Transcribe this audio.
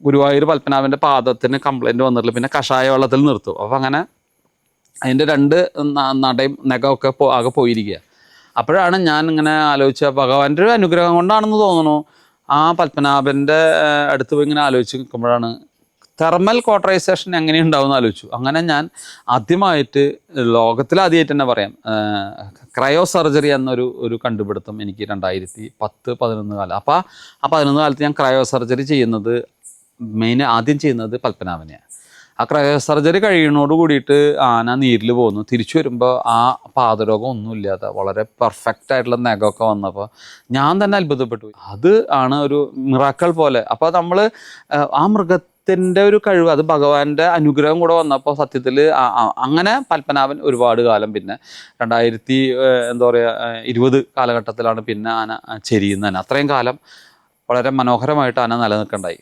Guruvayur പത്മനാഭൻ്റെ പാദത്തിന് complaint വന്നിട്ടില്ല. പിന്നെ കഷായ വെള്ളത്തിൽ നിർത്തും. അപ്പോൾ അങ്ങനെ അതിൻ്റെ 2 നടയും നഖമൊക്കെ ആകെ പോയിരിക്കുക. അപ്പോഴാണ് ഞാൻ ഇങ്ങനെ ആലോചിച്ച ഭഗവാന്റെ ഒരു അനുഗ്രഹം കൊണ്ടാണെന്ന് തോന്നുന്നു. ആ പത്മനാഭൻ്റെ അടുത്ത് പോയി ഇങ്ങനെ ആലോചിച്ച് നിൽക്കുമ്പോഴാണ് തെർമൽ കോട്ടറൈസേഷൻ എങ്ങനെയുണ്ടാവും എന്ന് ആലോചിച്ചു. അങ്ങനെ ഞാൻ ആദ്യമായിട്ട് ലോകത്തിലാദ്യമായിട്ട് തന്നെ പറയാം, ക്രയോ സർജറി എന്നൊരു കണ്ടുപിടുത്തം എനിക്ക് 2010-11 കാലം. അപ്പോൾ ആ 11 കാലത്ത് ഞാൻ ക്രയോ സർജറി ചെയ്യുന്നത് ആദ്യം ചെയ്യുന്നത് പത്മനാഭനെയാണ്. ആ ക്രയോ സർജറി കഴിയുന്നതോട് കൂടിയിട്ട് ആന നീരിൽ പോകുന്നു. തിരിച്ചു വരുമ്പോൾ ആ പാദരോഗം ഒന്നുമില്ലാതെ വളരെ പെർഫെക്റ്റ് ആയിട്ടുള്ള നഖമൊക്കെ വന്നപ്പോൾ ഞാൻ തന്നെ അത്ഭുതപ്പെട്ടു. അത് ആണ് ഒരു മിറാക്കിൾ പോലെ. അപ്പോൾ നമ്മൾ ആ മൃഗത്തിൻ്റെ ഒരു കഴിവ്, അത് ഭഗവാന്റെ അനുഗ്രഹം കൂടെ വന്നപ്പോൾ സത്യത്തിൽ അങ്ങനെ പത്മനാഭൻ ഒരുപാട് കാലം, പിന്നെ 2020 കാലഘട്ടത്തിലാണ് പിന്നെ ആന ചെരിയുന്നതിന്. അത്രയും കാലം വളരെ മനോഹരമായിട്ട് ആന നിലനിൽക്കണ്ടായി.